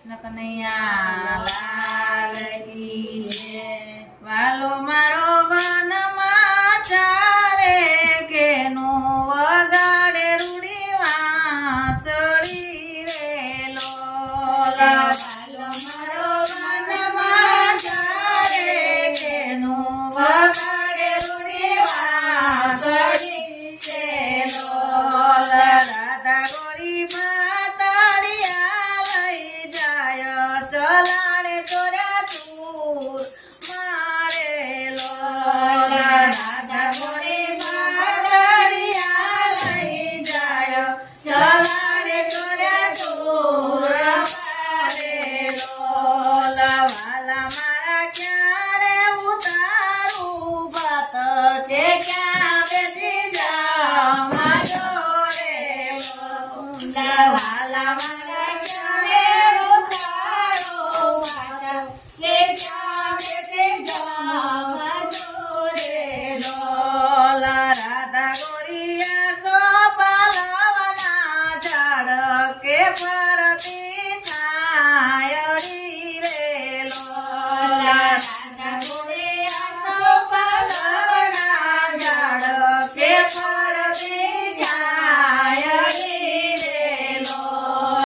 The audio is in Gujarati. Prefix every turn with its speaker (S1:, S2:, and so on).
S1: કૃષ્ણ કનૈયા લાલ કી જય। વાલો મારો વનમાં ચારે કેનું વગાડે રૂડી વાંસળી રે લોલ। વાલો મારો વનમાં ચારે કેનું વગાડે રૂડી વાંસળી રે લોલ। રાધા ગોરી માતળિયા લઈ જાય ચલાડે ચોર્યા ચૂર મારે લોલ। રાધા ગોરી માતળિયા લઈ જાય ચલાડે ચોર્યા ચૂર મારે લોલ। વાલા મારા ક્યારે ઉતારું ભાત છે ક્યાં બેસી જાઉં જોડે લોલ। વાલા મારા ક્યારે ઉતારું ભાત છે ક્યાં બેસી જાઉં જોડે લોલ। રાધા ગોરિયા ગોપાલવના ઝાડ કે પરતી છાયડી